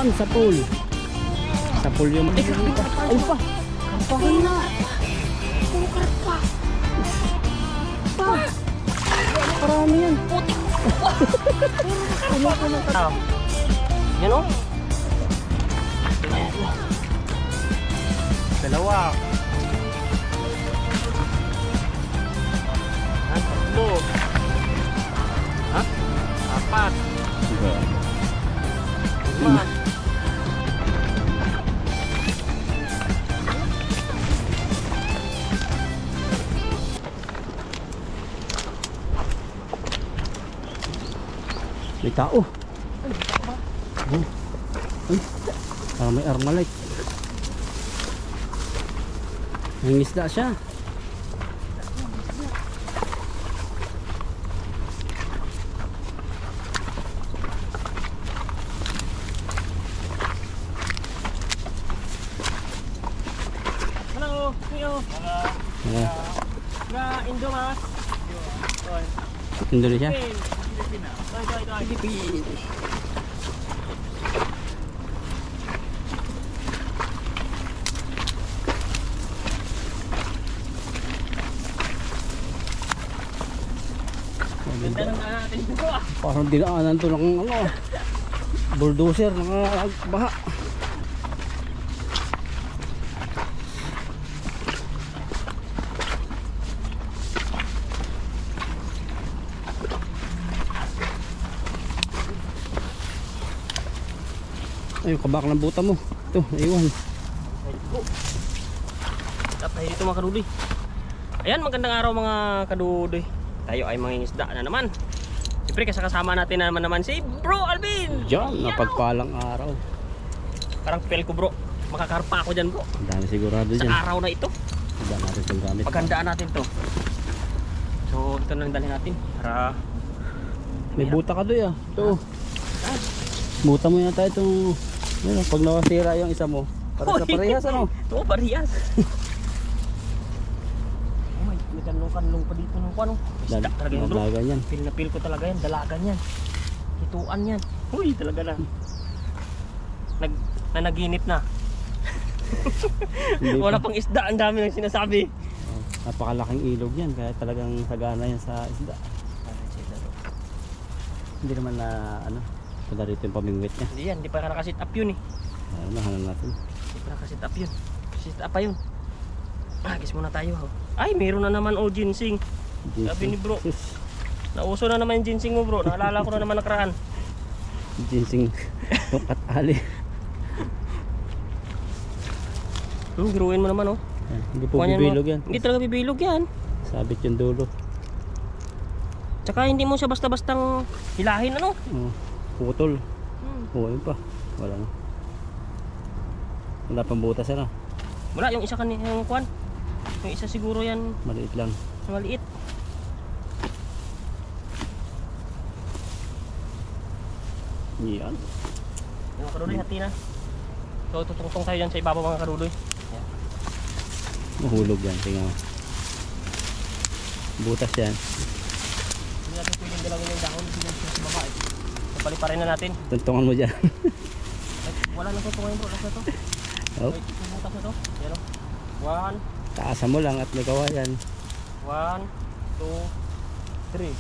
yan sa pool. Sa pool yung... Ayun pa. Karpahan na. Puro karpa. Pa. Parami yan. Putik. Puro karpa. Yan o. Dalawa. Tatlo. Ha? Apat. Lima. May tao. Ay, parang may armalite. May isda siya. Hello, Kuya. Hello. Indo mas. Indonesia? Philippines. Ganda ng daan natin dito ah. Parang dinaanan to ng ano, bulldozer, nakabaha. Ay, yung kabak ng buta mo. Ito, naiwan. Tapos dito mga kadudoy. Ayan, magandang araw mga kadudoy. Tayo ay mangingisda na naman. Siyempre kasama natin naman si Bro Alvin. Diyan, napagpalang araw. Parang feel ko bro. Makakarpa ako dyan bro. Ang dami sigurado dyan. Sa araw na ito. Ang dami natin itong gamit. Paghandaan natin to. So ito na lang dalhin natin. Para may buta ka doon ah. Ito. Buta mo yata itong... Ayun, pag nawasira yung isa mo. Para sa parehas ano? Oo, parehas. May kanlong-kanlong pa dito ng ano. Isda talaga yan bro. Dalagan yan. Feel na feel ko talaga yan. Dalagan yan. Hituan yan. Uy, talaga na. Nanaginip na. Wala pang isda. Ang dami nang sinasabi. Napakalaking ilog yan. Kaya talagang sagana yan sa isda. Hindi naman na ano. Wala rito yung pamingwit niya. Hindi yan. Hindi pa nakasit up yun eh. Ayun na, hanan natin. Hindi pa nakasit up yun. Sit up pa yun. Agis muna tayo. Ay, meron na naman oh ginseng. Sabi ni bro. Nauso na naman yung ginseng mo bro. Naalala ko na naman nakaraan. Ginseng tukat ali. Biruin mo naman oh. Hindi po bibilog yan. Hindi talaga bibilog yan. Sabit yung dulo. Tsaka hindi mo siya basta-bastang hilahin ano. Putol. Oo, yun pa. Wala na. Wala pang butas na. Wala, yung isa yung kwan. Yung isa siguro yan. Maliit lang. Maliit. Yan. Mga karudoy, hati na. So, tutungtong tayo dyan sa ibabaw mga karudoy. Mahulog yan. Tingnan mo. Butas yan. Hindi natin pwedeng dalawin yung dahon. Hindi natin sa baba eh. Paliparin na natin. Tuntungan mo dyan. Ay, wala na tuntungan bro. Last na to. Oh. Wait, butas na to. Yan o. 1, Taasan mo lang at may kawayan. 1, 2, 3.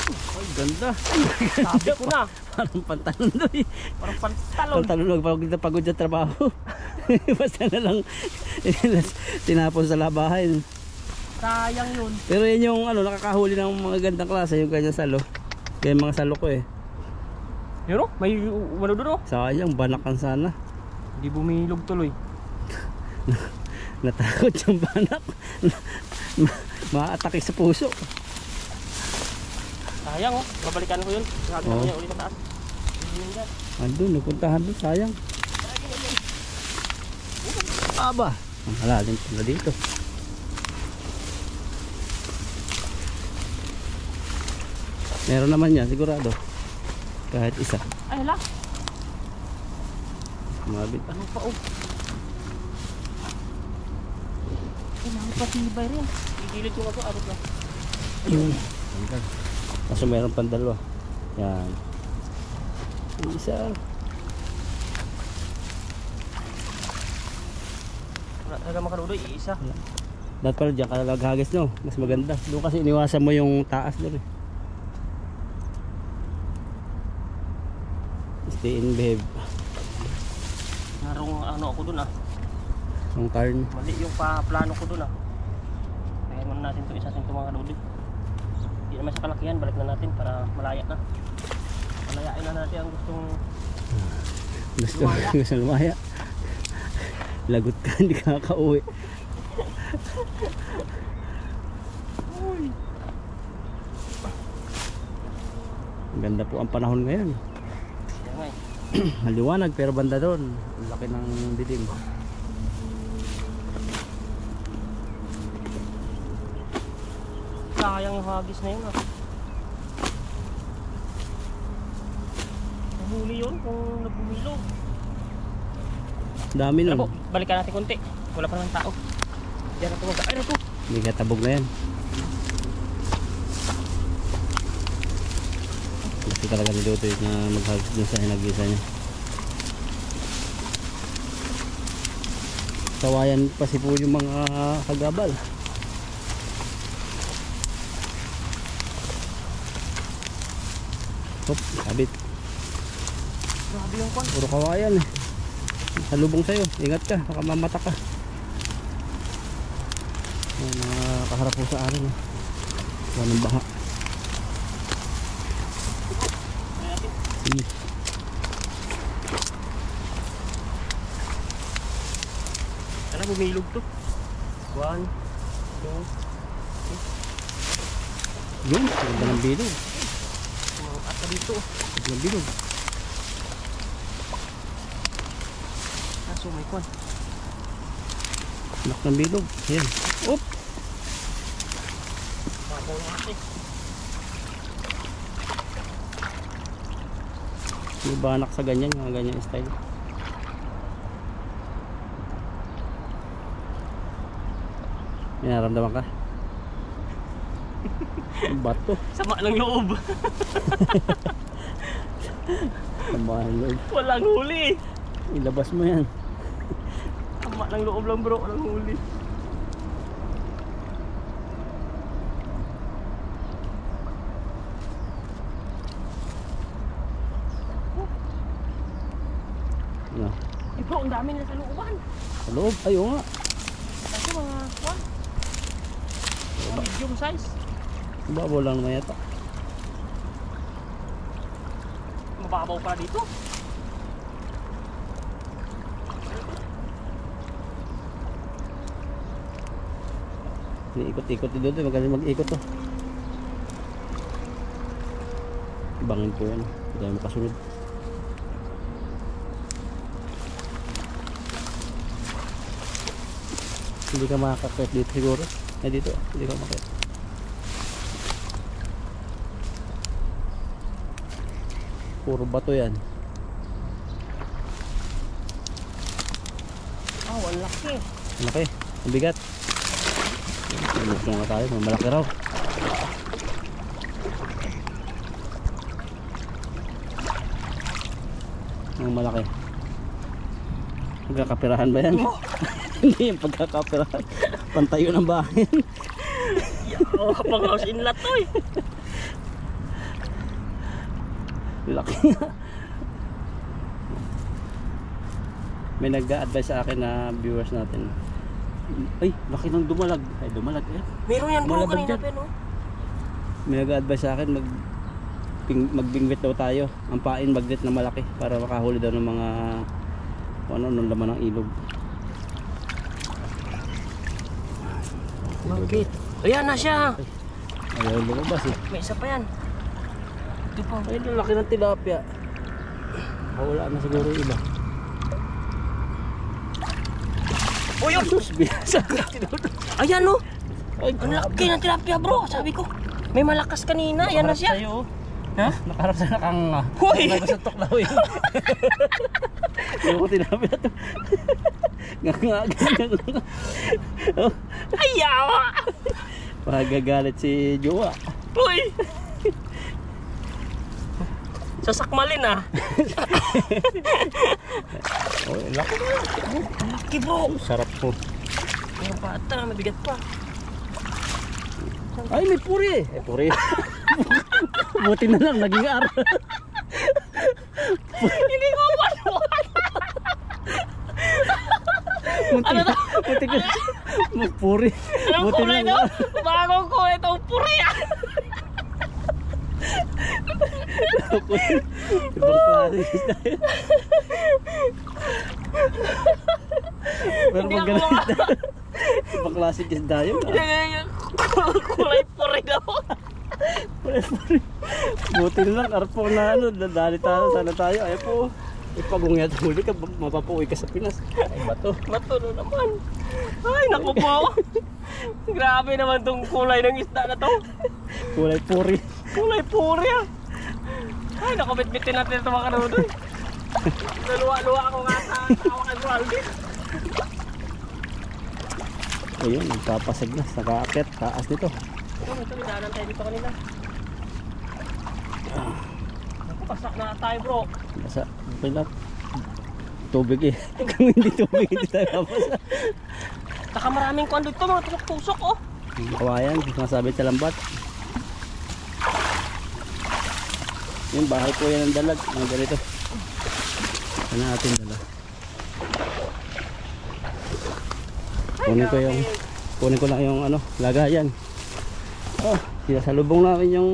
Ay, ganda. Sabi ko na. Parang pantalon doon eh. Parang pantalon. Pantalon, pagod sa trabaho. Basta na lang tinapon sa labahin. Sayang yun. Pero yan yung ano, nakakahuli ng mga gandang klase, yung ganyan salo. Kaya mga salo ko eh. Yun o, may ano doon o. Sayang, banakan sana. Hindi bumilog tuloy. Natakot yung banak. Ma-atake sa puso. Sayang o, babalikan ko yun. Sabi ko niya ulit sa taas. Andun, nagpuntahan doon, sayang. Aba, ang halalim pala dito. Meron naman yan, sigurado. Kahit isa. Ay, hala. Mabit. Ano pa o? Ay, nakapatibay rin. Igilid ko nga po, abot lang. Ayun. Kaso meron pang dalawa. Yan. Isa. Wala talaga makaludoy, isa. Dapat pala dyan ka naghagis, no? Mas maganda. Doon kasi iniwasan mo yung taas doon eh. Stay in behave. Narong ano ako dun ah. Ang turn. Mali yung plano ko dun ah. Kaya muna natin itong isa sa mga ludoy. Hindi naman sa kalakihan, balik na natin para malaya na. Malayain na natin ang gustong Gusto lumaya. Lagot ka, hindi ka makauwi. Ang ganda po ang panahon ngayon. Yan nga eh. Maliwanag pero banda doon. Ang laki ng dilim. Sayang yung hagis na yun ah. Nahuli yun kung nabumilog. Dami Ano nun. po, balikan natin konti. Wala pa naman tao. Diyan na ito ay na ito. Hindi ka tabog na yan. Gusto talaga ni Dotoy na maghagis dun sa hinagisa niya. Kawayan pa si po yung mga kagabal. Hop, sabit. Grabe yung kwan. Puro kawayan eh. Salubong sa'yo. Ingat ka, baka mamata ka. Nakaharap po sa arin eh. Walang baha. Sige. Tara, bumilog to. 1, 2, Yun, ganda ng bilog. at ka dito. Ganda ng bilog. Kaso may kwan. Anak ng bilog. Yan. Oop! Babaw na kasi. May banak sa ganyan, mga ganyan style. May naramdaman ka? Ang bato. Sama ng loob. Tambahan loob. Walang huli. Ilabas mo yan. Sama ng loob lang bro, walang huli. Ano? Eh bro, ang dami na sa looban. Sa loob? Ayaw nga. Kasi mga kwan. Medium size. Babaw lang naman yata. Mababaw pa dito. Iikot-ikot din doon. Magaling mag-ikot to. Bangin po yan. Hindi tayo makasunod. Hindi ka makakakit dito siguro. Dito. Hindi ka makakit. Puro bato yan. Ah, ang laki. Malaki. Ang bigat. Tumutong na tayo. Malaki raw. Ang malaki. Pagkakapirahan ba yan? Hindi yung pagkakapirahan. Pantayo ng bahay. Oh, pang house inlet to eh. Laki. May nag-a-advise sa akin na viewers natin. Ay, laki ng dumalag. Ay, dumalag eh. Meron yan bro, Malabag kanina dyan. pa no? May nag-a-advise sa akin magbingwit daw tayo. Ang pain magnet na malaki para makahuli daw ng mga kung ano nung laman ng ilog. Bakit? Ayan na siya. Ayaw lumabas eh. May isa pa yan. Ito pa. Ay, ang laki ng tilapia. Wala na siguro yung iba. Oh, yun! Sus, binasa. Ayan no! Ay, Ang laki ng tilapia bro, sabi ko. May malakas kanina, ayan na siya. Sa'yo, oh. Ha? Nakaharap sa nakanga. Hoy! Nakasuntok na ho yun. Hindi ko tilapia to. Gangan. Oh, Ayawa! pagagalit si Jowa. Uy! Sasakmalin ah. Oh, laki na. Laki bro. Sarap po. yung pata, mabigat pa. Ay, may puri eh. Puri. Buti na lang, naging ar. Hindi ko manuwan. Ano to? Buti ka. Puri. Anong Buti kulay na to? lang. Bagong kulay to, puri ah. Ibang klase isda yun. Pero Hindi pag ako ganun isda, ibang klase isda yun. Kulay puri daw. Puri. Buti na lang, arpo na ano, dadali tayo, sana tayo. Ay po, ipagungya huli ka, mapapuwi ka sa Pinas. Ay bato. Bato na naman. Ay, naku po. Grabe naman tong kulay ng isda na to. Kulay puri. Kulay puri ah. Ay, naku, bitbitin natin ito mga kanunoy. Naluwa-luwa ako nga sa kawakan mo, Alvin. Ayun, nagpapasag na, nakaakyat, taas nito. Ito, nidaanan tayo dito kanina. Naku, pasak na tayo bro. Basa, okay lang. Tubig eh. Kung hindi tubig, hindi tayo kapasa. Taka maraming kuwan dito, mga tusok-tusok oh. Kawayan, masabit sa lambat. Yung bahay ko yan ang dalag, mga ganito. Ano natin dala? Kunin ko lang yung ano, lagayan. Oh, sinasalubong namin yung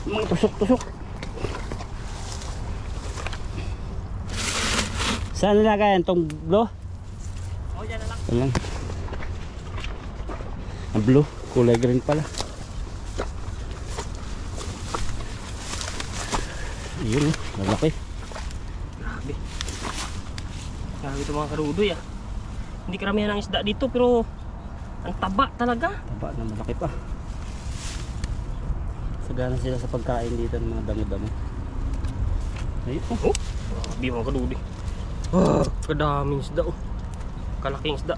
mga tusok-tusok. Saan lagayan? Tong blue? Oh, dyan na lang. Yan lang. Ang blue, kulay green pala. Yun, lalaki. Grabe. Grabe ito mga karudoy ah. Hindi karamihan ng isda dito pero ang taba talaga. Taba na malaki pa. Sagana sila sa pagkain dito ng mga damo-damo. Ayun oh. Grabe mga karudoy. Ah, kadaming isda oh. Kalaking isda.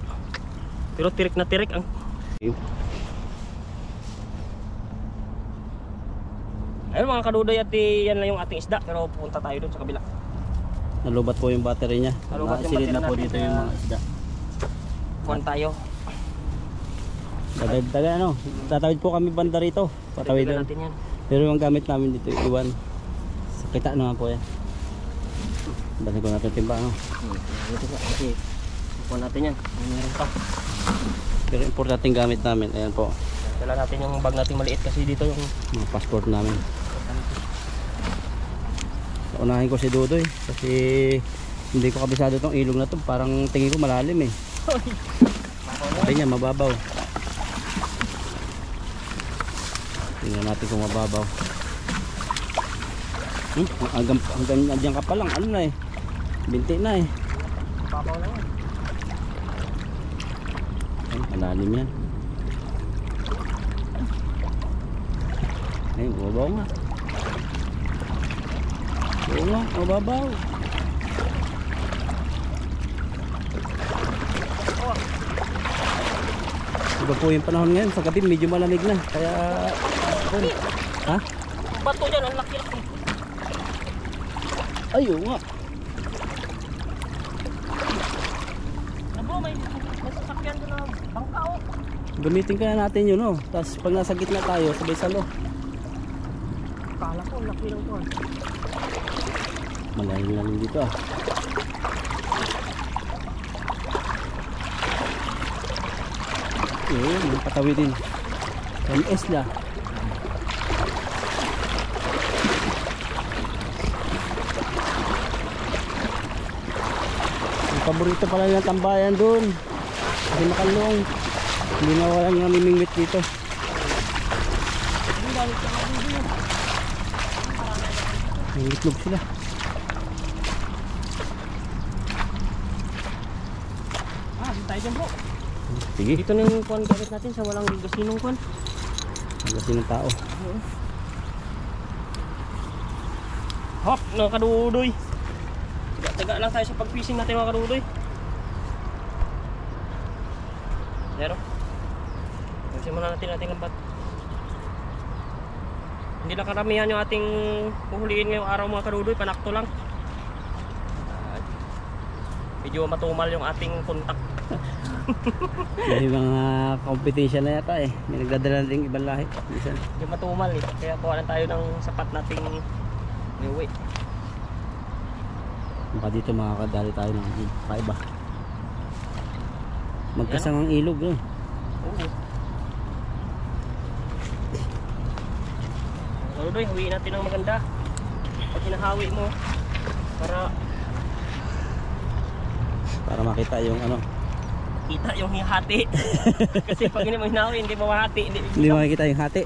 Pero tirik na tirik ang. Ayun. Ayun mga kadudoy at yan lang yung ating isda pero pupunta tayo doon sa kabila. Nalubat po yung battery niya. Nalubat yung Silid na battery po natin dito kaya- yung mga isda. Kuhan tayo. Taga ano, tatawid po kami banda rito. Patawid Titignan doon. natin yan. Pero yung gamit namin dito, iwan. Sa kita naman po yan. Balik ko natin timba, no? Ito po kasi kuhan natin yan. Meron pa. Pero importanteng gamit namin, ayan po. Dala natin yung bag natin maliit kasi dito yung Mga passport namin. Unahin ko si Dudoy kasi hindi ko kabisado tong ilog na to. Parang tingin ko malalim eh. Sabi niya mababaw. Tingnan natin kung mababaw. Hanggang nandiyan ka pa lang, ano na eh. Binti na eh. papaw lang yan. Ay, malalim yan. Ay, mababaw nga. Oo nga, mababaw. Iba po yung panahon ngayon, sa gabi medyo malamig na. Kaya, ha? Bato dyan, ang laki-laki. Ay, oo nga. Bro, may sasakyan doon na bangka oh. Gamitin kaya natin yun, no? Tapos pag nasa gitna tayo, sabay salo. Kala ko, ang laki lang to. Malalim dito ah. Yung patawidin. MS la. Ang paborito pala ng tambayan dun. Kasi makalong. Hindi na walang namimingwit dito. May itlog sila. Tayo dyan bro. Sige. Dito na yung kuhan gamit natin sa walang gasinong kuhan. Kasi ng tao. Hop, mga kadudoy. Taga lang tayo sa pag-fishing natin mga kadudoy. Zero. Kasi muna natin ating lambat. Hindi na karamihan yung ating huhuliin ngayong araw mga kadudoy. Panakto lang. Medyo matumal yung ating kontak. May mga competition na yata eh. May nagdadala rin ibang lahi. Minsan. Hindi matumal eh. Kaya kuha lang tayo ng sapat nating niwi. Baka dito makakadali tayo ng kaiba. Magkasangang ilog no? Oo. Ludoy, hawiin natin ng maganda. Pag hinahawi mo, para makita yung ano. kita yung hihati. Kasi pag hindi mo hinahawi, hindi mo mahati. Hindi makikita yung hati.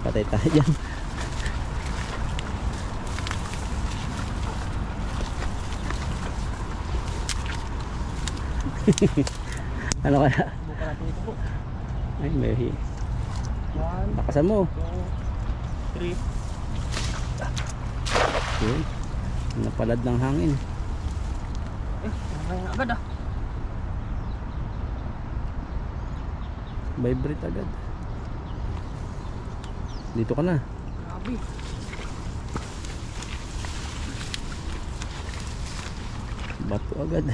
Patay tayo dyan. Ano kaya? Buka natin ito po. Ay, may 1, bakasan mo. 2, 3. Yun. Napalad ng hangin. Ngayon agad ah. Vibrate agad. Dito ka na. Grabe. Bato agad.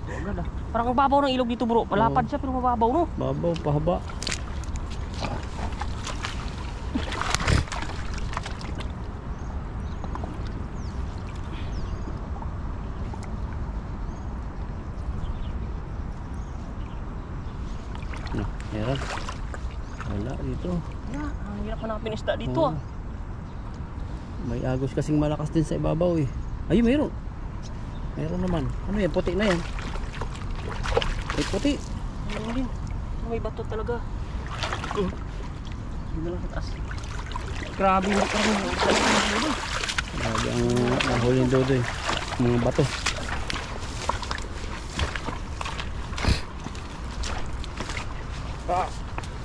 Agad ah. Parang ang babaw ng ilog dito bro. Palapad siya pero mababaw no. Babaw, pahaba. No, meron. Wala dito. Ang hirap hanapin isda dito ah. May agos kasing malakas din sa ibabaw eh. Ayun, meron. Meron naman. Ano yan? Puti na yan. Ay, puti. Ano din? May bato talaga. Hindi na lang sa taas. Grabe yung karami. Grabe ang nahuli ng dodo eh. Mga bato.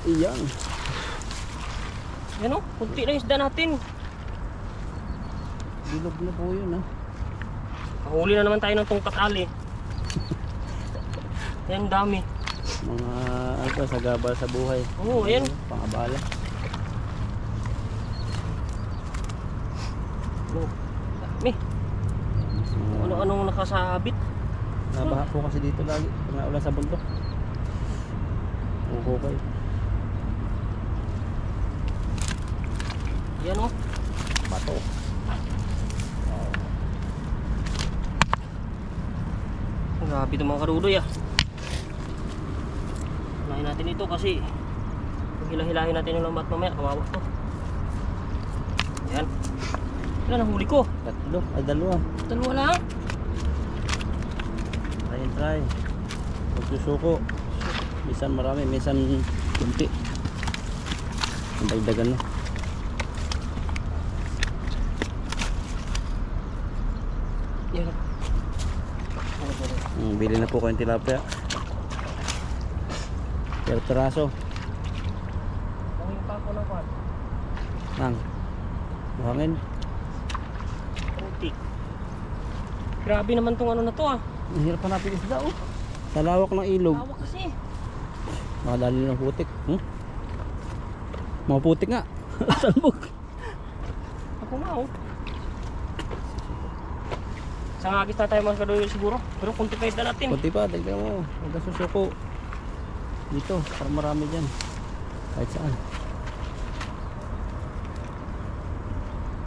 Iyan. Yan o, kunti na yung isda natin. Bilog na po yun ha. Huli na naman tayo ng tungkat ali. Yan dami. Mga ano, sagabal sa buhay. Oo, ayan. Pangabala. Dami. Ano-anong nakasabit. Nabaha po kasi dito lagi. Pag naulan sa bundok. Ukukay. Yan o. Bato. Grabe itong mga karudoy ah. Unahin natin ito kasi pag hilahilahin natin yung lambat mamaya, kawawa to. Yan. Ilan ang huli ko? Tatlo. Ay, dalawa. Dalawa lang. Try and try. Magsusuko. Minsan marami, minsan kunti. Ang dagdagan no. Yan. Bili na po kayong tilapia. Per peraso. Ang pa ko ng pan. Nang. Buhangin. Putik. Grabe naman tong ano na to ah. Ang hirap hanapin isda oh. Sa lawak ng ilog. Tawa kasi. Makadali ng putik. Mga putik nga. Salbog. Ako nga oh. Sa ngagis na tayo mga kadoy siguro. Pero kunti pa isda natin. Kunti pa, tignan mo. Huwag ka susuko. Dito, para marami dyan. Kahit saan.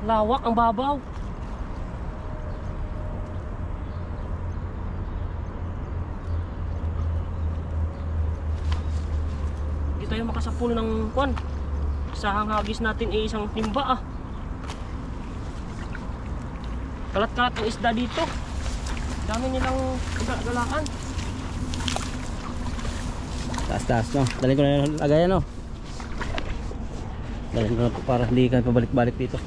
Lawak ang babaw. Hindi tayo makasapul ng kwan. Sa hangagis natin isang timba ah. Kalat-kalat ang isda dito. Dami nilang galaan. Taas-taas no. Dalhin ko na yung lagayan no. Dalhin ko na po para hindi ka pabalik-balik dito.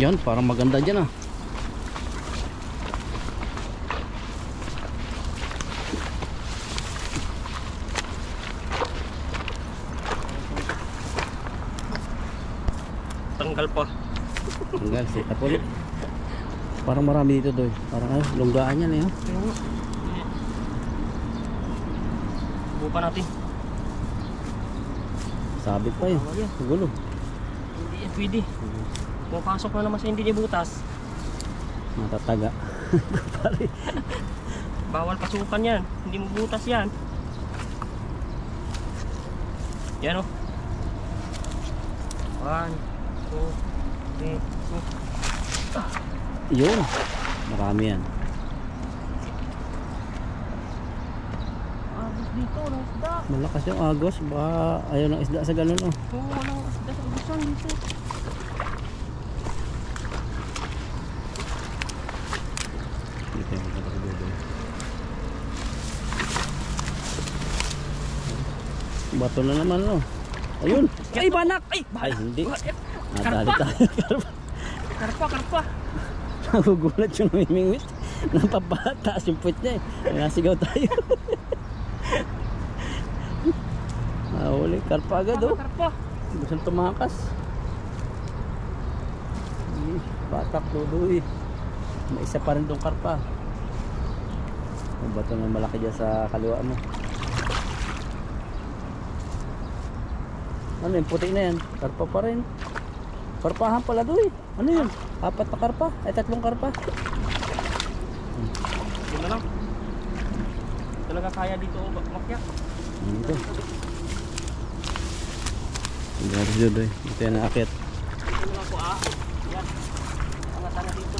Yan, parang maganda dyan ah. Tanggal pa. Tanggal, sita po ulit. Parang marami dito doy. Parang ano, lunggaan yan eh. Buka natin. Sabit pa yun. Bawal yan. Gulo. Hindi yan pwede. Pumapasok na naman sa hindi niya butas. Matataga. Pare. Bawal pasukan yan. Hindi mo butas yan. Yan o. 1, 2, 3, 4. Yun. Marami yan. Agos dito, walang isda. Malakas yung agos. Baka ayaw ng isda sa ganun oh. Oo, walang isda sa agusan dito. Dito yung magkakaduloy. Bato na naman oh. Ayun. Ay banak. Ay hindi. Nadali tayo. Karpa. Nagugulat yung namimingwit. Napapataas yung puwit niya eh. Nasigaw tayo. Nahuli. Karpa agad oh. Karpa. Gusto tumakas. Batak dudoy. May isa pa rin tong karpa. Ang bato na malaki dyan sa kaliwa mo. Ano yung puti na yan? Karpa pa rin. Karpahan pala doy. Ano yun? 4 na karpa? Ay 3 karpa. Yun na lang. Talaga kaya dito makyak. Ito. Hindi natin dudoy. Ito yan naakit. Ito na lang po Yan. Angatan na dito.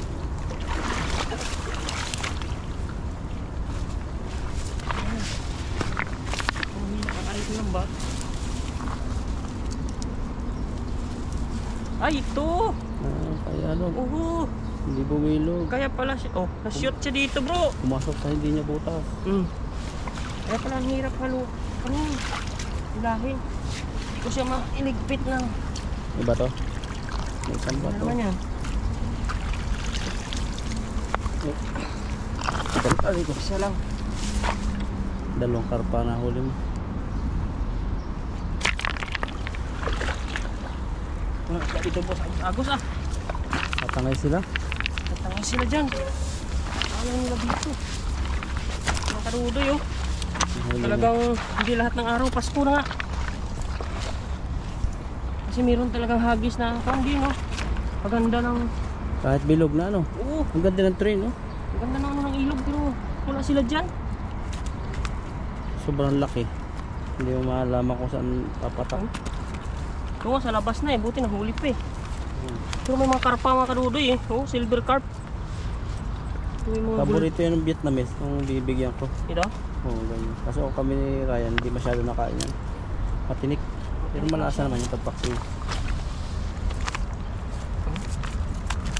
Nakakalit lang ba? Ay, ito! Kaya ano? Oo! Hindi bumilog. Kaya pala siya. Oh, na-shoot siya dito, bro! Pumasok sa hindi niya butas. Kaya pala ang hirap ilahin. Hindi ko siya mailigpit ng... Iba to? May isang Ano bato. naman yan? Ay ko. Isa lang. 2 karpa na huli mo. Dito po sa Agos Tatangay sila. Tatangay sila dyan. Ayaw nila dito. Mga karudoy oh. Talagang hindi lahat ng araw Pasko na nga. Kasi meron talagang hagis na hindi no. Paganda ng... Kahit bilog na ano. Oo. Ang ganda ng train oh. Ang ganda na ng ilog pero wala sila dyan. Sobrang laki. Hindi mo malaman kung saan papatak. Oo, sa labas na buti nahuli pa Pero may mga karpa mga karudoy Oo, silver carp. May mga Paborito yan ng Vietnamese nung bibigyan ko. Ito? Oo, ganyan. Kaso kami ni Ryan, hindi masyado nakain yan. Patinik. Pero malasa naman yung pagpaksi.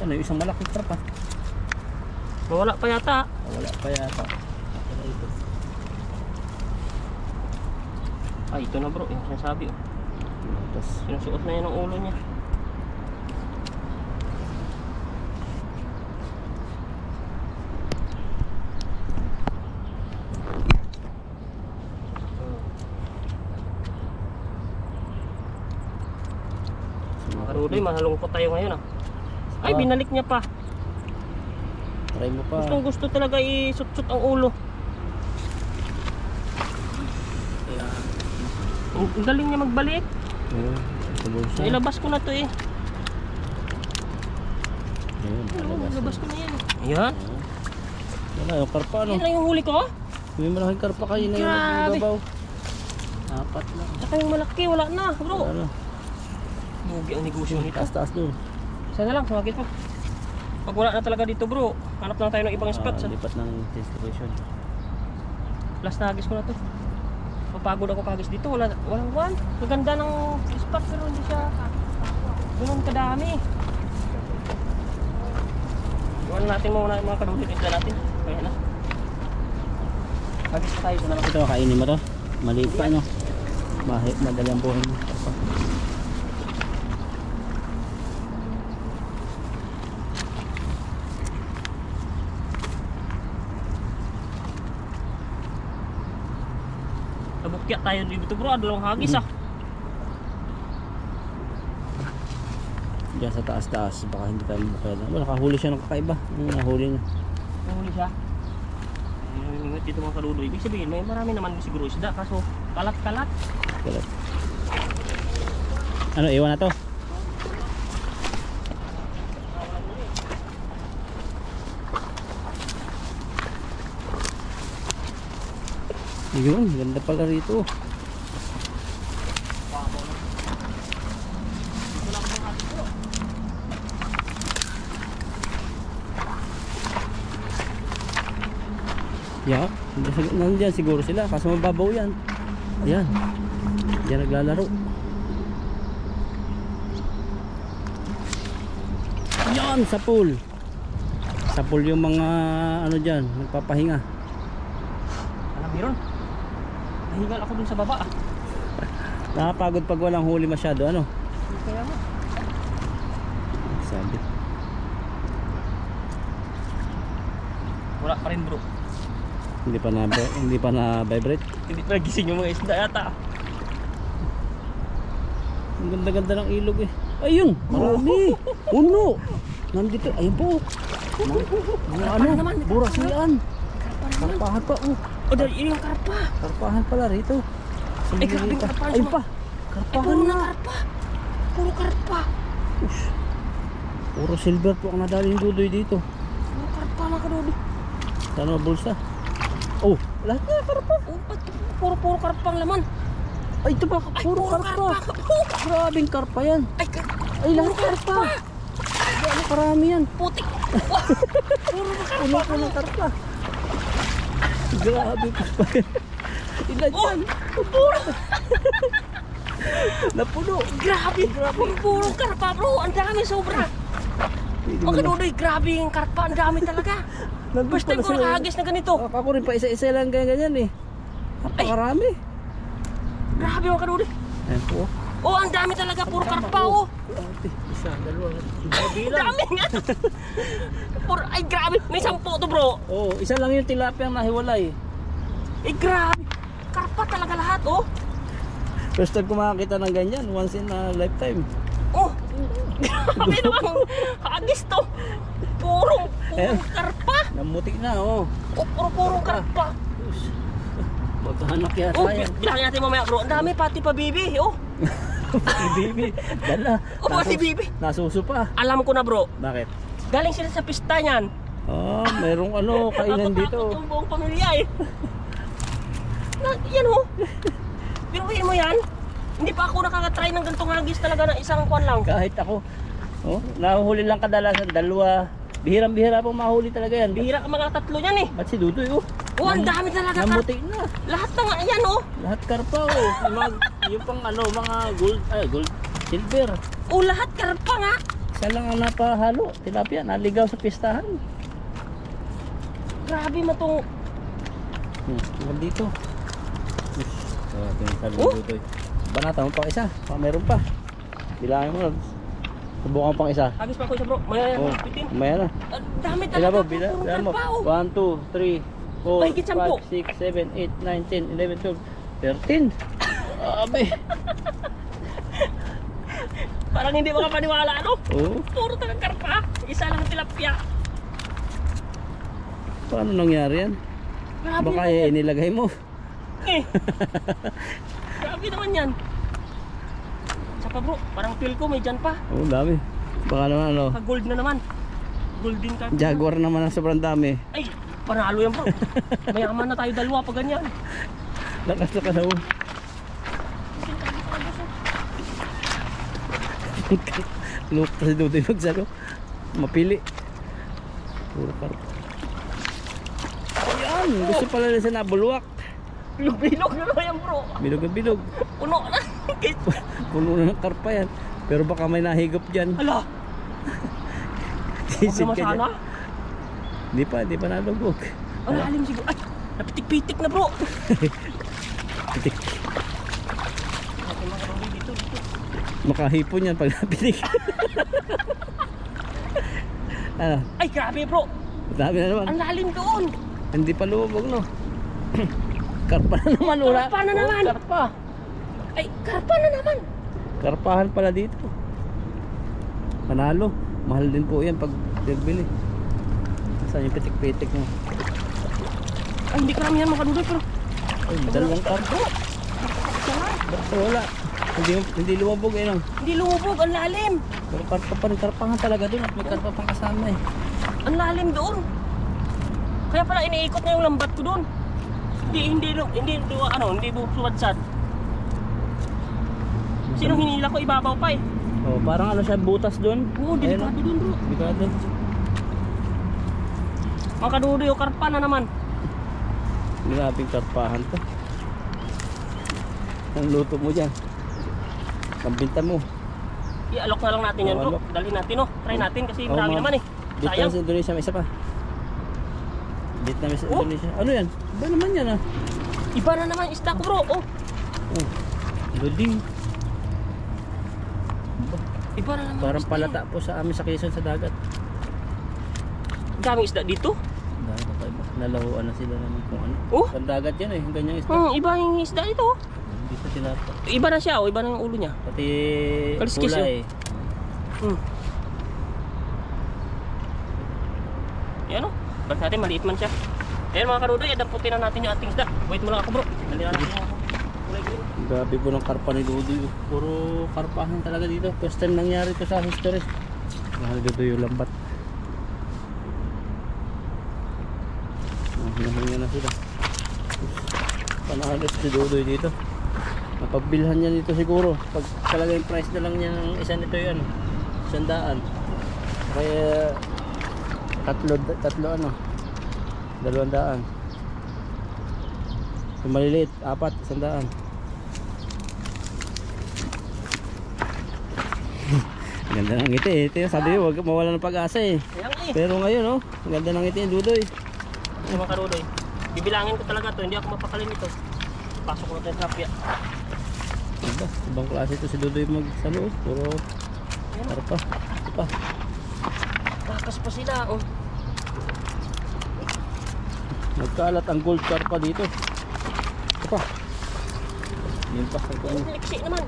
Ano yung isang malaking karpa? Wala pa yata. Wala pa yata. Ito. Ay, ito na bro, yung sinasabi Tapos, Sinusuot na yan ang ulo niya. Mga karudoy, mahalungkot tayo ngayon Ay, binalik niya pa. try mo pa. Gustong gusto talaga isut-sut ang ulo. Ang galing niya magbalik. Oo, sa bulsa. Ilabas ko na to Ayun, Ilabas ko na yan. Ayan. Wala, yung karpa ano. Yan lang yung huli ko. May malaking karpa kayo na yung Grabe. nagbabaw. 4 lang. Saka yung malaki, wala na bro. Ano? Bugi ang negosyo nito. Taas-taas doon. Isa na lang, sumagit mo. Pag wala na talaga dito bro, hanap lang tayo ng ibang spot. Lipat ng destination. Last na hagis ko na to. Mapagod ako kagis dito, walang buwan. Maganda ng spot pero hindi siya ganun kadami. Iwan natin muna yung mga kadulit isla natin. Kaya na. Hagis na tayo, ito na lang. Ito, kainin mo to. Maliit pa no. Madali ang buhay mo. Nabukya tayo dito bro, dalawang hagis Diyan sa taas-taas, baka hindi tayo mabukaya. Wala, nakahuli siya ng kakaiba. Nahuli niya. Nahuli siya. Ingat dito mga kaludo. Ibig sabihin, may marami naman siguro isda. Kaso kalat-kalat. Kalat. Ano, iwan na to? Yun, ganda pala rito. Yeah, nandiyan siguro sila kaso mababaw yan. Ayan. Diyan naglalaro. Yan sa pool. Sa pool yung mga ano diyan, nagpapahinga. Alam meron. Nahingal ako dun sa baba. Nakapagod pag walang huli masyado, ano? Kaya nga. Sabi. Wala pa rin bro. Hindi pa na vibrate. Hindi pa gising yung mga isda yata. Ang ganda-ganda ng ilog eh. Ayun, marami. Uno. Nandito, ayun po. Mga ano, naman, burasian. Karpahan pa, oh. O dahil yun yung karpa. Karpahan pala rito. Ay grabe yung karpa. Ayun pa. Ay Karpahan puro na. na karpa. Puro karpa. Ush. Puro silver po ang nadaling dudoy dito. Puro karpa mga kadodi. Sana bulsa. Oh, lahat na karpa. Oh, ba't puro karpang laman? Ay, ito ba? Puro karpa. Grabing karpa yan. Ay, lahat karpa. Ano karami yan. Putik. Puro karpa. Puno ng karpa. Grabe karpa yan. Ilan yan? Puro. Napuno. Grabe. Puro karpa bro. Ang dami sobra. Mga kadodi, grabe yung karpa. Ang dami talaga. First time ko nakahagis na ganito. Ako rin pa isa-isa lang ganyan eh. Napakarami. Grabe mga kadodi. Ayan po. Oh, ang dami talaga. Puro karpa oh. Isa, dalawa. Ang dami nga. Ay grabe. May 10 to bro. Oh, isa lang yung tilapia ang nahiwalay. Eh grabe. Karpa talaga lahat oh. First time ko makakita ng ganyan. Once in a lifetime. Oh. Grabe naman. Hagis to. Puro karpa. Namuti na oh. Oh, puro karpa. Magkahanap yata Oh, yan. bilangin natin mamaya bro. Ang dami pati pa bibi. Oh. Si Bibi. Dala. Oh, si Bibi. Nasuso pa. Alam ko na bro. Bakit? Galing sila sa pista niyan. Oh, mayroong ano, kainan dito. Yung buong pamilya eh. Yan oh. Pinuhin mo yan. Hindi pa ako nakaka-try ng ganitong hagis talaga na isang kwan lang. Kahit ako. Oh, nahuhuli lang kadalasan dalawa. Bihirang-bihira pong mahuli talaga yan. Bihira ka mga 3 yan eh. Ba't si Dudoy oh? Oh, ang dami talaga. Namuti na. Lahat na nga yan oh. Lahat karpa oh. Yung pang ano, mga gold, silver. Oh, lahat karpa nga. Isa lang ang napahalo. Tilapia, naligaw sa pistahan. Grabe mo tong... Tingnan dito. Sabi Oh? Dudoy. Banata mo pang isa. Meron pa. Bilangin mo lang. Subukan pang isa. Hagis pa ako isa bro. Maya Oh, pitin. maya na. Ang dami Ilan talaga. mo? Bilang mo. Karpa oh. 1, 2, 3, 4, Mahigit 10. 5, 6, 7, 8, 9, 10, 11, 12, 13. Abe. Parang hindi makapaniwala ano. Oh, Puro talagang karpa. Isa lang tilapia. paano nangyari yan? Grabe Baka naman yan. inilagay mo. Eh. Grabe naman yan. Saka bro, parang feel ko may dyan pa. Oh, dami. Baka naman ano. Gold na naman. Golden card. Jaguar naman ang sobrang dami. Ay, panalo yan bro. Mayaman na tayo dalawa pag ganyan. Lakas na ka daw. Look kasi doon yung magsalo. Mapili. Puro karpa. Ayan, gusto pala na sa nabulwak. Bilog na naman yan bro. Bilog na bilog. Puno na. Puno na ng karpa yan. Pero baka may nahigop dyan. Hala. Sisid Huwag ka naman sana. dyan. Di pa nalugok. Ang lalim siguro. Ay, napitik-pitik na bro. Pitik. Natin mga karoli dito. Makahipon yan pag napitik. Ano? Ay, grabe bro. Dami na naman. Ang lalim doon. Hindi pa lumubog no. Karpa na naman wala. Karpa na naman. Karpa. Ay, karpa na naman. Karpahan pala dito. Panalo. Mahal din po yan pag bili. Saan yung pitik-pitik mo? Ay, hindi karamihan mga kaduloy pero Ay, dalawang karpa. Basta wala. Hindi lumabog eh no. Hindi lumubog, ang lalim. Pero karpa pa rin, karpahan talaga doon at may karpa pang kasama eh. Ang lalim doon. Kaya pala iniikot na yung lambat ko doon. Hindi sumadsad. Sinong hinila ko, ibabaw pa eh. Oh, parang ano siya, butas doon. Oo, delikado doon bro. Delikado. Mga kadudoy, o karpa na naman. Grabing karpahan to. Ang luto mo dyan. Ang binta mo. I-alok na lang natin yan bro. Alok. Dali natin oh. Try natin kasi Oo, marami ma'am. naman eh. Dito Sayang. sa Indonesia, may isa pa. Dito na sa Oh. Indonesia. Ano yan? Iba naman yan ah. Iba na naman yung isda ko bro. Oh. Oh. Luding. Iba na naman. Parang yung isda palata po sa amin sa Quezon sa dagat. yan. Ang daming isda dito. Dahil kakaiba. Nalahuan na sila ng kung ano. Oh. Sa dagat yan eh. Yung ganyang isda. Iba yung isda dito. Oh. Hindi sa tilapa. Iba na siya oh. Iba na yung ulo niya. Pati Kaliskis kulay. Yan oh. Balik natin, maliit man siya. Ayan mga kadudoy, damputin na natin yung ating isda. Wait mo lang ako bro. Dali na natin yung kulay green. Grabe po ng karpa ni Dudoy. Puro karpahan talaga dito. First time nangyari to sa history. Mahal dito yung lambat. Hinahinga na sila. Panahalos si Dudoy dito. Mapagbilhan niya dito siguro. Pag talaga yung price na lang niya ng isa nito yun. 100. Kaya tatlo ano. 200. Kung maliliit, 4, 100. Ganda ng ngiti eh. Ito, sabi ko, wag mawala ng pag-asa eh. Ayan eh. Pero ngayon oh, ganda ng ngiti yung Dudoy. Ayan mga kadudoy. Bibilangin ko talaga to, hindi ako mapakalim ito. Pasok ko na tayo sa hapya. Diba? Ibang klase ito si Dudoy magsalo. Puro Ayan. karpa. Ito pa. Takas pa sila oh. Nagkalat ang gold karpa dito. Ito pa. Yun pa. Ito, ano. Ang liksi naman.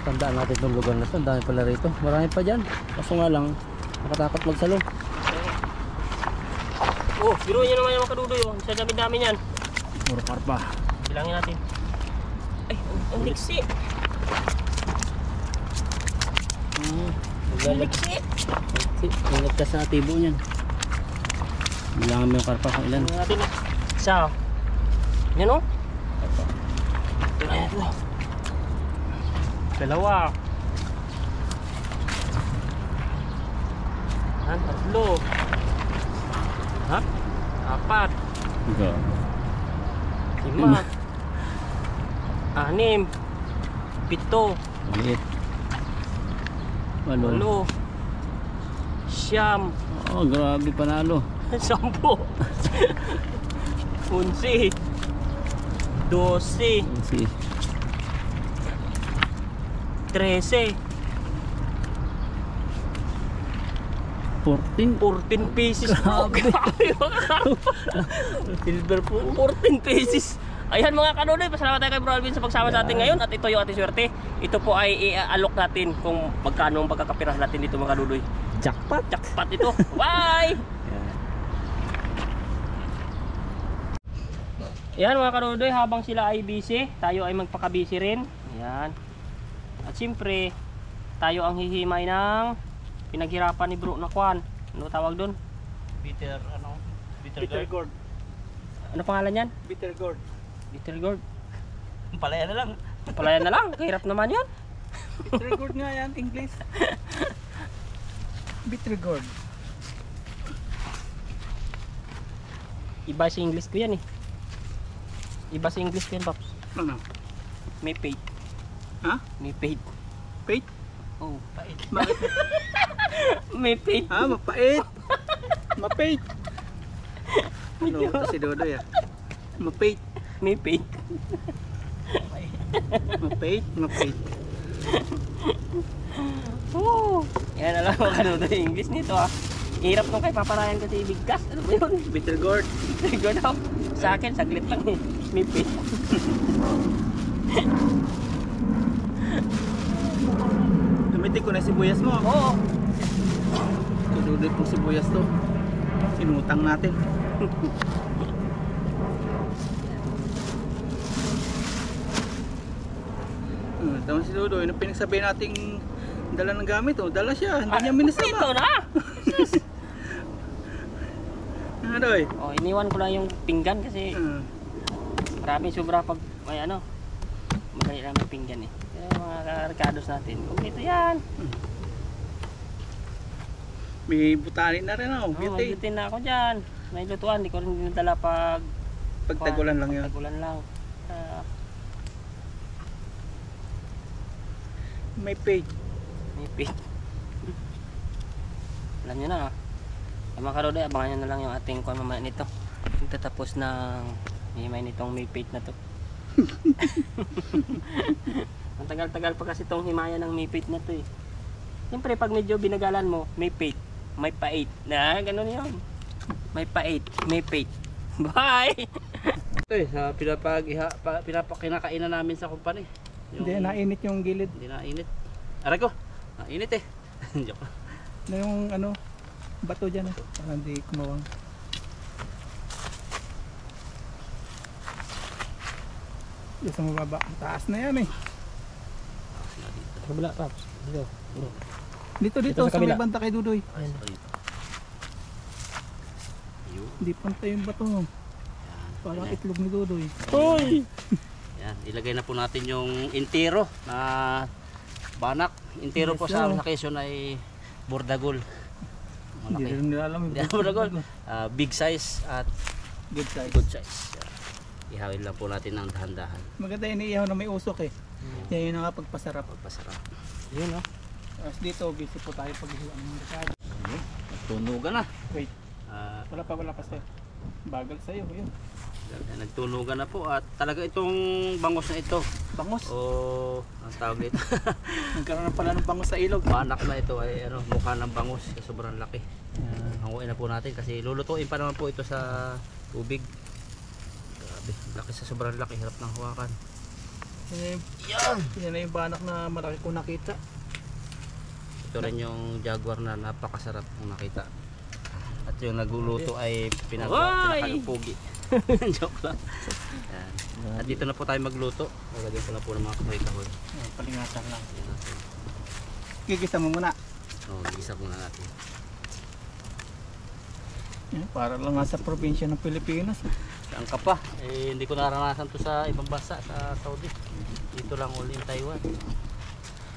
Tandaan natin itong lugar na ito. Ang dami pala rito. Marami pa dyan. Kaso nga lang, nakatakot magsalo. Oh, biruin nyo naman yung mga kadudoy oh. Sa dami-dami niyan. Puro karpa. Bilangin natin. Ay, ang liksi. Ang Magalag. liksi. Ingat ka sa tibo niyan. Bilangan mo yung karpa kung ilan. Bilangin natin oh. Isa oh. Yan oh. Ayan ito. Dalawa. Yan, tatlo. Ha? 4. Ito. 5. 6. 7. Maliit. 8. 8. Siyam. Oh, grabe panalo. 10. 11. 12. Si 13. 14. 14 pieces po. Grabe. Grabe mga karpa. Silver po. 14 pieces. Ayan mga kanunoy, pasalamat tayo kay Bro Alvin sa pagsama sa atin ngayon. At ito yung ating swerte. Ito po ay i-alok natin kung magkano ang pagkakapirahan natin dito mga kanunoy. Jackpot. Jackpot ito. Bye! Ayan mga kanunoy, habang sila ay busy, tayo ay magpaka-busy rin. Ayan. At siyempre, tayo ang hihimay ng pinaghirapan ni Bro na kwan. Ano tawag doon? Bitter gourd. Ano pangalan yan? Bitter gourd. Bitter gourd. Palaya na lang. Palayan na lang, kahirap naman yun. Bitter gourd nga yan, English. Bitter gourd. Iba sa English ko yan eh. Iba sa English ko yan, Paps. Ano? May paid. Ha? May paid. Pait? Oh, paid. Bakit? May paid. Ha? Mapait. Mapait. Ano ito si Dodoy ah? Mapait. May paid. Mapait. Mapait. Oh, yan na lang mga kanunoy yung English nito ah. Hirap nung kay paparayan kasi bigkas. Ano ba yun? Bitter gourd. Go daw. Sa akin, saglit lang eh. May paid. Tumitik ko na sibuyas mo. Oo. Tududoy pong sibuyas to. Sinutang natin. Tama si Dodoy, nung pinagsabihin nating dala ng gamit, oh, dala siya, hindi niya minasama. Ito na! Ano Doy? Oh, iniwan ko lang yung pinggan kasi marami sobra pag may ano. Madali lang may pinggan eh. Kaya mga recados natin, ito yan. May butanin na rin oh, Oh, beauty. may na ako dyan. May lutuan, di ko rin dinadala pag Pagtagulan lang yun. Pagtagulan lang. May page. May pit. Alam nyo na. Ang mga karoday, abangan nyo na lang yung ating kuwan mamaya nito. Tatapos ng himay nitong may pit na to. Ang tagal-tagal pa kasi itong himaya ng may pit na to eh. Siyempre pag medyo binagalan mo, may pit, may pait. Na, ganun yun. May pait, may pait. Bye! Ito eh, sa pinapakinakainan namin sa kumpanya. Hindi, nainit yung gilid. Hindi na init. Aray ko, nainit eh. Joke lang. Na yung ano, bato dyan eh. Para hindi kumawang. Yung sa mababa, taas na yan eh. Kabila, Paps. Dito. Dito, Dito sa sa may kabila. banta kay Dudoy. Ayun. Hindi pantay yung bato. Parang itlog ni Dudoy. Hoy! Yan, ilagay na po natin yung intero na banak. Intero Yes, po sa sir. amin sa Quezon ay bordagol. Hindi Malaki. rin nila alam yung Hindi na bordagol. Big size at good size. good size. Yan. Ihawin lang po natin ng dahan-dahan. Maganda iniihaw na may usok eh. Yan yung nakapagpasarap. Pagpasarap. Yun oh. Tapos dito, busy po tayo paghihiwan ng rekado. Nagtunugan na. Wait, Ah, wala pa sir. Bagal sa'yo, yun. nagtunugan na po at talaga itong bangos na ito. Bangos. O ang tawag dito. Nagkaroon na pala ng bangos sa ilog. Banak na ito ay ano, mukha ng bangus. Sobrang laki. Hanguin na po natin kasi lulutuin pa naman po ito sa tubig. Grabe, laki sa sobrang laki, hirap ng hawakan. Yan na yung banak na malaki ko nakita. Ito rin yung jaguar na napakasarap kung nakita. At yung nagluluto ay pinakagang pugi. Joke lang. Yan. At dito na po tayo magluto. Lagyan ko na po ng mga kahoy-kahoy. Palingatan lang. Yan natin. Gigisa mo muna. Isa muna natin. Yan, para lang nga sa probinsya ng Pilipinas. Saan ka pa? Eh, hindi ko naranasan to sa ibang bansa, sa Saudi. Dito lang only in Taiwan.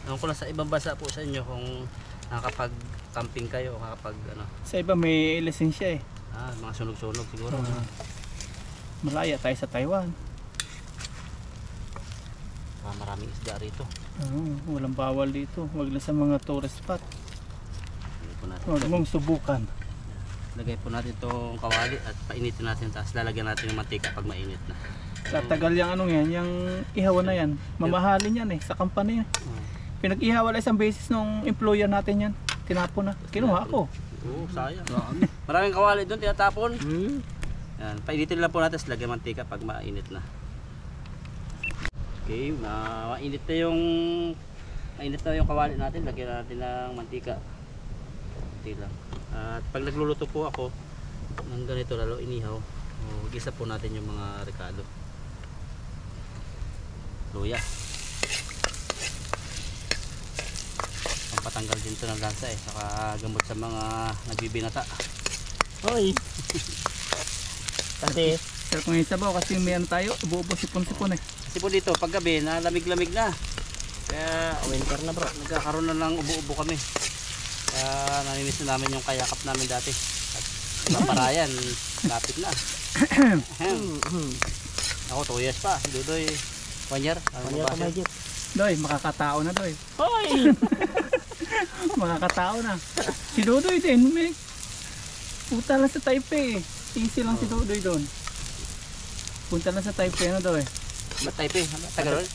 Ewan ko lang sa ibang bansa po sa inyo kung nakakapag-camping kayo o nakakapag ano. Sa iba may lisensya eh. Mga sunog-sunog siguro. Malaya tayo sa Taiwan. Maraming isda rito. Walang bawal dito. Huwag lang sa mga tourist spot. Lagay po natin. Huwag mong subukan. Lagay po natin itong kawali at painitin natin. Tapos lalagyan natin ng mantika pag mainit na. Tatagal yung ano yan, yung ihawan na yan. Mamahalin yan eh, sa kampanya. Pinag-ihawan lang isang beses nung employer natin yan. Tinapon na. Kinuha ako. Oo, sayang. Maraming kawali doon, tinatapon. Yan, painitin lang po natin. Tapos lagyan mantika pag mainit na. Okay, mainit na yung kawali natin. Lagyan natin ng mantika. Kunti lang. At pag nagluluto po ako ng ganito, lalo inihaw, gisa po natin yung mga rekado. Luya. Pampatanggal din ito ng lansa eh. Saka gamot sa mga nagbibinata. Hoy! Kasi Pero kung isabaw kasi may ano tayo, ubo-ubo sipon-sipon eh. kasi po dito paggabi na lamig-lamig na. Kaya winter na bro. nagkakaroon na lang ubo-ubo kami. Kaya namimiss na namin yung kayakap namin dati. At paparayan, lapit na. Ako 2 years pa, si Dudoy 1 year. Kanya ka may jeep. Doy, makakatao na Doy. Hoy! Makakatao na. Si Dudoy din, may punta lang sa Taipei. Easy lang si Dudoy doon. Punta lang sa Taipei na Doy. Ba't type eh? Tagal ron?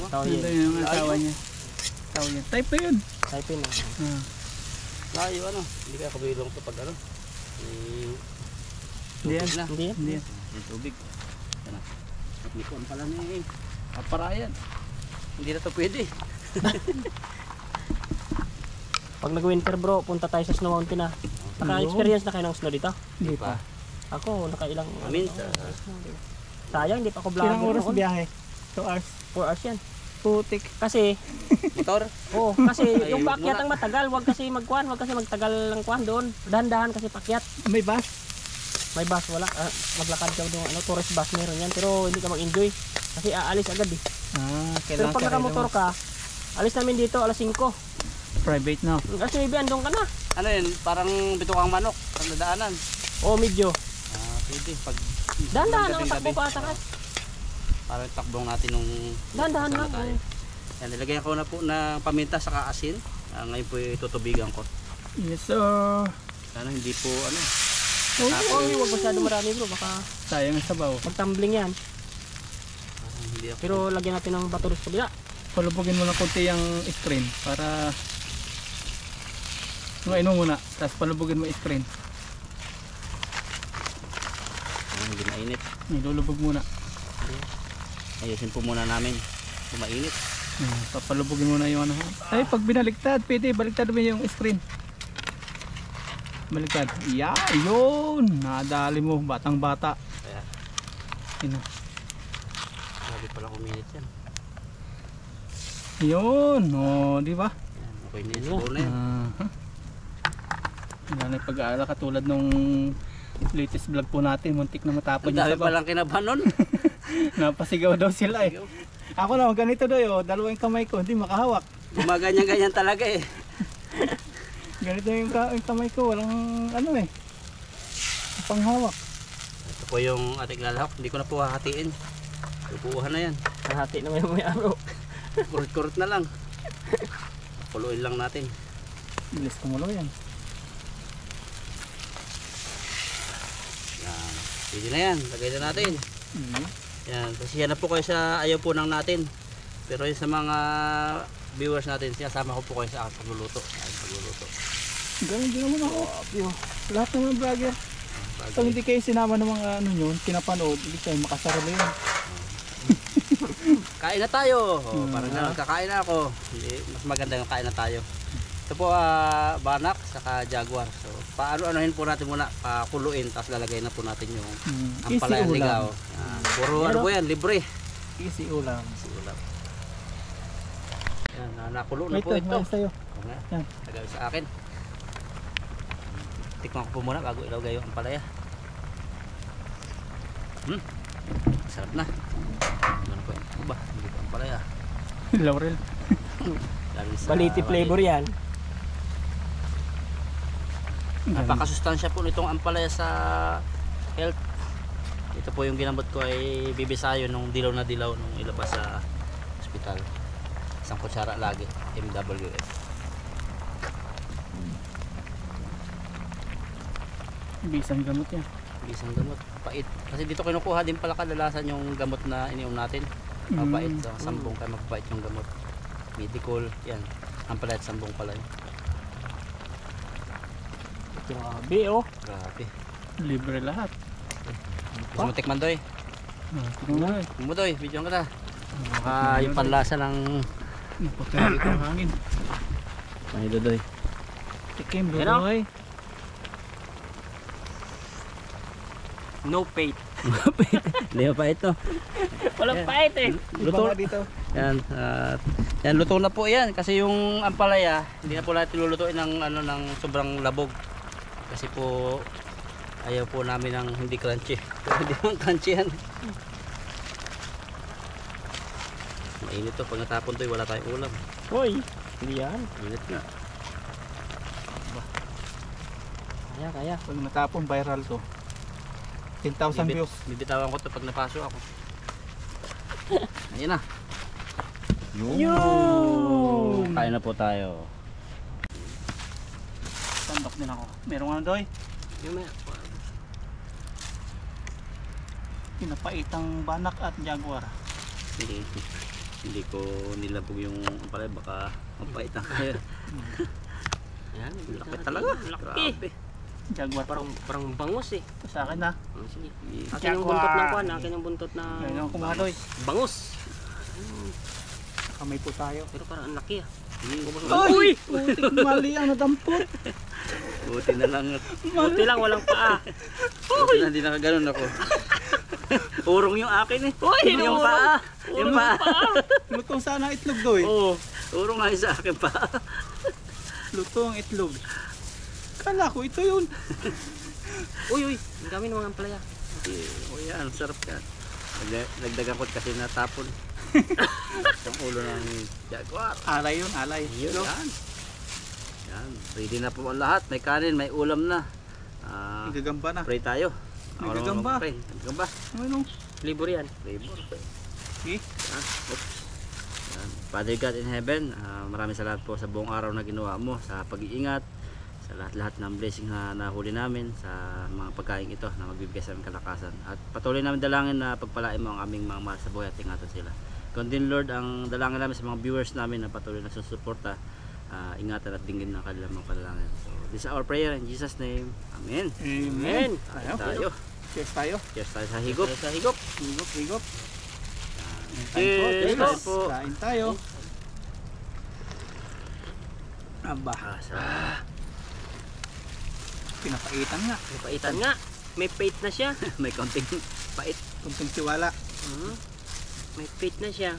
Tao Doy yun. yung asawa niya. Asawa niya. Taipei yun. Type in ah. Layo ano? Hindi kaya kabilong ito pag ano? Hindi Tubig yan. na. Hindi yan. Hindi. Yung tubig. Yan na. Kaplikon pala na eh. Paparayan. Hindi na to pwede. Pag nag-winter bro, punta tayo sa Snow Mountain na. Naka-experience na kayo ng snow dito? Hindi pa. Ako, nakailang... Minsan. Sayang, di pa ako Ilang vlogger oras noon. biyahe? 2 hours. 4 hours yan. Putik. Kasi, Motor. kasi Ay, yung paakyat muna. ang matagal, wag kasi magtagal ng kuan doon. Dahan-dahan kasi paakyat. May bus? May bus wala. Maglakad daw doon, tourist bus meron yan, pero hindi ka mag-enjoy kasi aalis agad eh. Pero Kailangan pag nakamotor ka, alis namin dito alas 5. Private na. Alas 9 andun ka na. Ano yun? Parang bitukang manok. Ang dadaanan. O medyo. Pwede. Pag Dahan-dahan ang gabing-gabi. takbo pa ata. Parang takbong natin nung Dahan-dahan sana lang. tayo. Yan, nilagyan ko na po ng paminta sa asin. Ngayon po itutubigan ko. Yes sir. Sana hindi po ano. Huwag masyado marami bro, baka Sayang ang sabaw. magtumbling yan. Hindi ako. Pero lagyan natin ng bato sa kabila. Palubugin mo lang konti yung screen para ngayon mo muna, tapos palubugin mo yung screen. Hindi mainit. Nilulubog muna. Ayusin po muna namin. Kung mainit. Papalubugin muna yung ano. Ay, pag binaliktad, pwede, baliktad mo yung screen. Baliktad. Yeah, yun. Nadali mo, batang bata. Kaya, Yun na. grabe pala kuminit yan. Yun, oh, di ba? Yan, okay na yun. Siguro na yan. Yan ay pag-aaral katulad nung latest vlog po natin, muntik na matapon Ang yung dami sabaw. palang kinabahan nun. Napasigaw daw sila eh. Ako naman ganito daw yun, dalawang kamay ko, hindi makahawak. Gumaganyan-ganyan talaga eh. Ganito yung kamay ko, walang ano eh. Panghawak. Ito po yung ating lalahok. Hindi ko na po hahatiin. Upuhan na yan. Hati naman yung may araw. Kurut-kurut na lang. Kuluin lang natin. Bilis kumulo yan. Yan. Pwede na yan. Lagay na natin. Mm. Yan. Kasi yan na po kayo sa ayaw po ng natin. Pero yung sa mga viewers natin, sinasama ko po kayo sa aking pagluluto. Ganun din naman ako. Lahat naman vlogger. Pag hindi kayo sinama ng mga ano nyo, pinapanood, hindi kayo makasarili yun. Kain na tayo. Parang ganun, kakain na ako. Hindi, mas maganda yung kain na tayo. Ito po banak saka jaguar. So paano-anuhin po natin muna, pakuluin, tapos lalagay na po natin yung ampalaya ligaw. Yan. Puro ano po yan, libre. Easy ulam. Ulam. Yan, nakulo na Wait po ito. sa'yo. Oo nga, Yan. tagay sa akin. Tikman ko po muna bago ilagay yung ampalaya. Sarap na. Ano po yan? Ano ba? Hindi po ampalaya. Laurel. Lalo sa Baliti flavor yan. Napakasustansya po nitong ampalaya sa health. Ito po yung ginamot ko ay bibisayo nung dilaw na dilaw nung ilabas sa ospital. Isang kutsara lagi, MWF. Bisang gamot yan. Isang gamot, pait. Kasi dito kinukuha din pala kadalasan yung gamot na ininom natin. Mapait, sa sambong kaya mapait yung gamot. Medical, yan. Ampalaya at sambong pala yun. Grabe oh. Grabe. Libre lahat. Gusto mo tikman doy? Tingnan mo. Doy, video ka na. Yung panlasa ng Naputari ko ang hangin. Ay, doy. Tikim, Yan o. dodoy. No pait. Hindi pa ito. Walang pait eh. Luto Iba nga dito. yan. Yan luto na po yan kasi yung ampalaya hindi na po natin lulutuin ng ano ng sobrang labog. Kasi po ayaw po namin ng hindi crunchy. Pero hindi naman crunchy yan. Mainit to pag natapon to wala tayong ulam. Hoy, hindi yan. Mainit na. Kaya. Pag natapon, viral to. 10,000 views. Bibitawan ko to pag napasok ako. Ayun na. Yun! Kain na po tayo. Sandok din ako. Meron ano doy? Yung may... Pinapaitang banak at jaguar. Hindi ko nilabog yung ampalaya baka mapaitan kayo. Yan, Laki talaga. Laki. Grabe. Jaguar Parang bangus eh. Ito sa akin na. Sige. Yeah. Akin yung buntot ng kwan, akin yung buntot na Ngayon ako kumadoy. bangus. Kamay po tayo. Pero parang ang laki ah. Uy! Putik mali ang nadampot. Buti na lang. Buti lang walang paa. Buti na hindi nakaganon ako. Urong yung akin eh. Uy, yung urong. paa. Yung paa. Luto sana itlog doy. Oo. Urong nga yung sa akin pa. Luto ang itlog. Kala ko ito yun. Uy, ang dami ng mga ampalaya. O yan, sarap yan. Nagdagan ko kasi natapon. Yung ulo ng jaguar. Alay yun, alay. Yun, yan. Yan. Ready na po ang lahat. May kanin, may ulam na. Gagamba na. Pray tayo. May Ako naman gagamba. mag-pray. Gagamba. Ano? Libur yan. Flavor. Eh? Yan. Oops. Yan. Father God in heaven, maraming salamat po sa buong araw na ginawa mo, sa pag-iingat, sa lahat-lahat ng blessing na nahuli namin, sa mga pagkain ito na magbibigay sa aming kalakasan. At patuloy namin dalangin na pagpalain mo ang aming mga mahal sa buhay at ingatan sila. Kundin Lord, ang dalangin namin sa mga viewers namin na patuloy na susuporta, ingatan at dinggin ng kanilang mga panalangin. So, this is our prayer in Jesus' name. Amen. Amen. Tayo tayo. Cheers tayo. Cheers tayo sa higop. Sa higop. Higop, higop. Cheers. Cheers. Kain po. Kain tayo. Aba, pinapaitan nga. Napaitan nga. May pait na siya. May konting pait. Kunting tiwala. May pait na siya.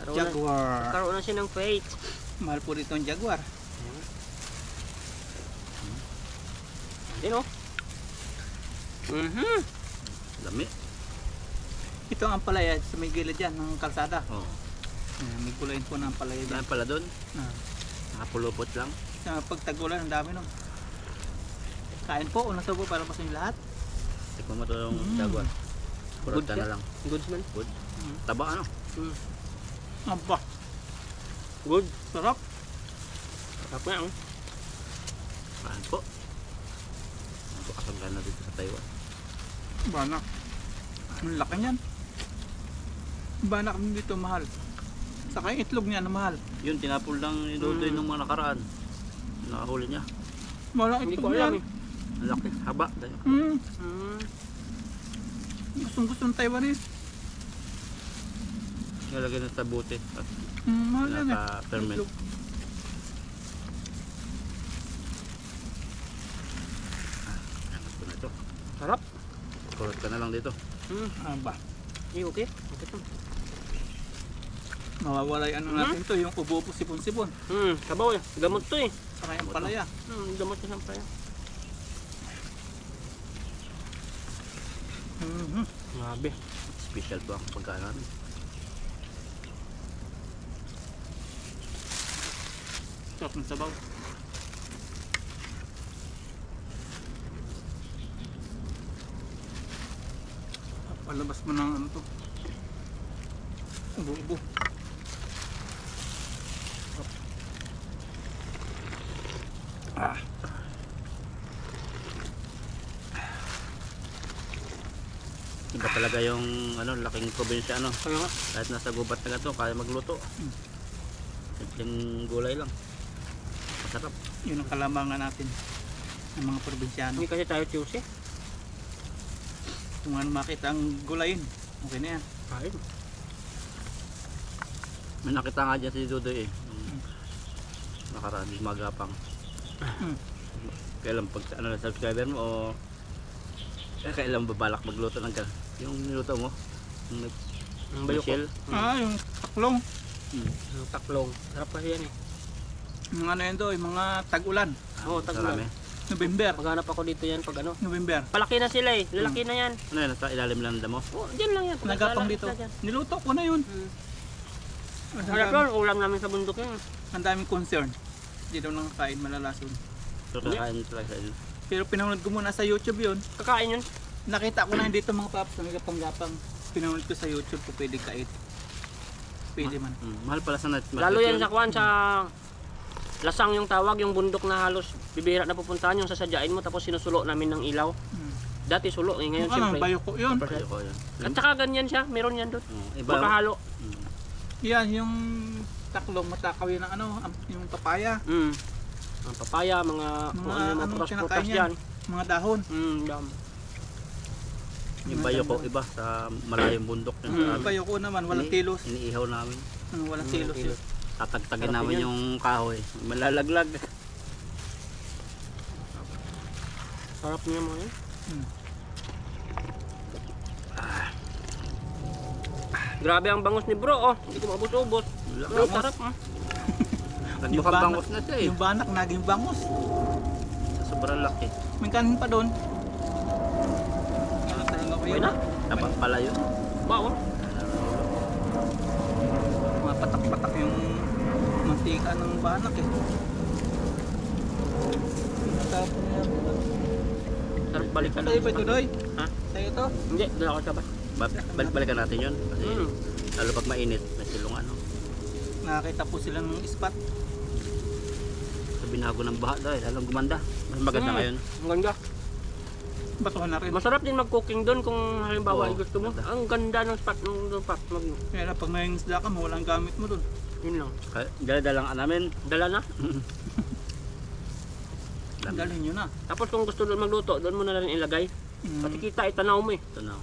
Jaguar. Karoon na siya ng pait. Mahal po dito ang Jaguar. Yun o. Lami. Ito ang ampalaya sa may gilid yan ng kalsada. Oh. May kulayin po ng ampalaya dyan. Saan pala doon? Ah. Nakapulupot lang. Sa pagtagulan, ang dami nun. Kain po, unang sago para pasin lahat. Tikman mo ito yung jaguar. Kurot ka siya. na lang. Goods man. Good. Taba ano? Aba, Good. sarap. Sarap nga. Kain po. Ito kasanggan na dito sa Taiwan. Banak. Ang laki niyan. Banak din dito mahal. Saka yung itlog niya na mahal. Yun, tinapol lang ni Dodoy nung mga nakaraan. Nakahuli niya. Mahal ang Hindi ko itlog alam niyan. eh. Ang laki. Haba. Gustong gusto ng Taiwanese. Nilagay na sa bote. At Mahal yan eh. naka-ferment. Itlog. Angas ko na ito. Sarap. Kurot ka na lang dito. Aba, Okay. Okay to. mawawala yung ano natin to, yung ubo-ubo, sipon-sipon. Sabaw eh. Gamot to eh. Saka yung palaya. Gamot na siyempre. Grabe. Special po ang pagkain namin. Sarap ng sabaw. Palabas mo ng ano to. Ubo-ubo. Ah. Iba talaga yung ano, laking probinsya ano. Kaya nga. Kahit nasa gubat na ganito, kaya magluto. Simpleng gulay lang. Masarap. Yun ang kalamangan natin ng mga probinsyano. Hindi kasi tayo choose eh. Kung ano makita ang gulayin, okay na yan. Kain. May nakita nga dyan si Dodoy eh. Nakaraan, magapang. Kailan pag ano na subscriber mo o kailan babalak magluto ng yung niluto mo? Yung Ang bayo ko. Michelle? Yung taklong. Ang taklong. Sarap kasi yan eh. Mga ano yan doon, mga tag-ulan. Oo, tag-ulan. Sarami. November. Maghanap ako dito yan pag ano. November. Palaki na sila eh. Lalaki na yan. Ano yan, nasa ilalim lang ng damo? Oh, dyan lang yan. Nagapang dito. Niluto ko na yun. Harap yun. Ulam namin sa bundok yun. Ang daming concern. Hindi daw nakakain, malalason. So kakain talaga sa inyo. Pero pinanood ko muna sa YouTube yun. Kakain yun. Nakita ko na dito mga paps, nagapang-gapang. Pinanood ko sa YouTube kung pwede kait. Pwede man. Mahal pala sa night market Lalo yan yun. sa kwan sa Lasang yung tawag, yung bundok na halos bibihira na pupuntahan yung sasadyain mo tapos sinusulo namin ng ilaw. Dati sulo eh, ngayon Ano, siyempre. bayo ko yun. Ayoko yun. At saka ganyan siya, meron yan doon. Iba. Makahalo. Yan, yung taklong matakaw yun ng ano, yung papaya. Ang papaya, mga Mga anong prutas kinakain yan. yan? Mga dahon. Dam. Yung bayo ko iba sa malayong bundok yun sa amin. Bayo ko naman, walang tilos. Iniihaw namin. Walang tilos yun. Tatagtagin Sarap namin yan. yung kahoy. Malalaglag. Sarap niya mo yan. Grabe ang bangus ni bro, oh. Hindi ko maubos-ubos. Ang sarap, ah. Nagmukhang bangus na siya eh. Yung banak naging bangus. Sa sobrang laki. May kanin pa doon. Ano talaga ba Okay yun? na? Taba pala yun. Bawang. Mga patak-patak yung mantika ng banak eh. Sarap na yan. Sarap balikan. Sa'yo ba ito, Doy? Ha? Sa'yo ito? Hindi, doon ako sabay. Balik-balikan natin yun. Kasi Mm. lalo pag mainit, may silong ano. Nakakita po sila ng spot. Sa binago ng baha dahil lalong gumanda. Mas maganda ngayon. Ang ganda. Batuhan na rin. Masarap din mag-cooking doon kung halimbawa Oo, gusto mo. ganda. Ang ganda ng spot ng spot. Kaya na pag may isda ka, walang gamit mo doon. Yun lang. Kaya dala-dalang namin. Dala na. Dalhin nyo na. Tapos kung gusto doon magluto, doon mo na lang ilagay. Pati kita, itanaw mo eh. Ito na.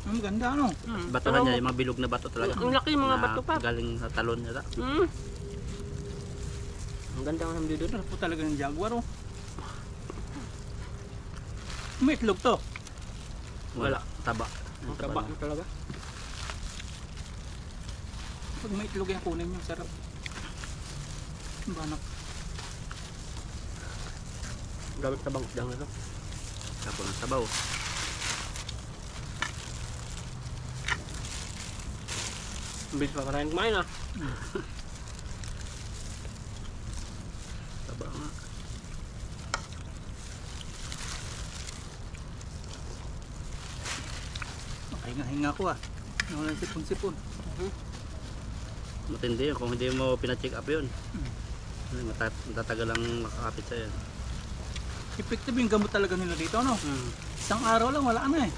Ang ganda ano. Batuhan Tanaw niya, mo. yung mga bilog na bato talaga. Ang laki mga Na bato pa. Galing sa talon niya. Mm. Ang ganda ng hamdi doon. Sarap po talaga ng jaguar oh. May itlog to. Wala. Taba. Ang taba na talaga. Pag may itlog yan, kunin nyo. Sarap. Ang banak. Gamit sa bangus dyan ito. Tapos ng sabaw. Ang bilis pa rin kumain ah. Taba nga. Makahinga-hinga ko ah. Nawalan sipon-sipon. Matindi yun. Kung hindi mo pina-check up yun. Matatagal lang makakapit sa'yo. Effective yung gamot talaga nila dito ano. Isang araw lang wala na eh.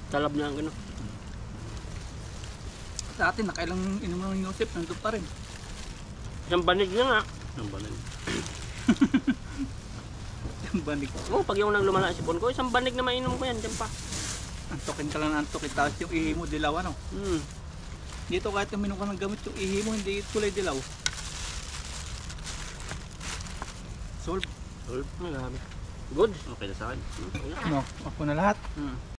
Talab na ang gano'n. Sa atin nakailang inom ng Yosef, nandun pa rin. Isang banig na nga. Ang banal. Yung banig. Oo, pag yung nang lumala ang sipon ko, isang banig na mainom ko yan. Diyan pa. Antokin ka lang ng antokin. Tapos yung ihi mo dilaw ano. Dito kahit uminom ka ng gamit, yung ihi mo hindi kulay dilaw. Solve. Solve. Ang grabe. Good. Okay na sa akin. Okay na. Ano? Ako na lahat.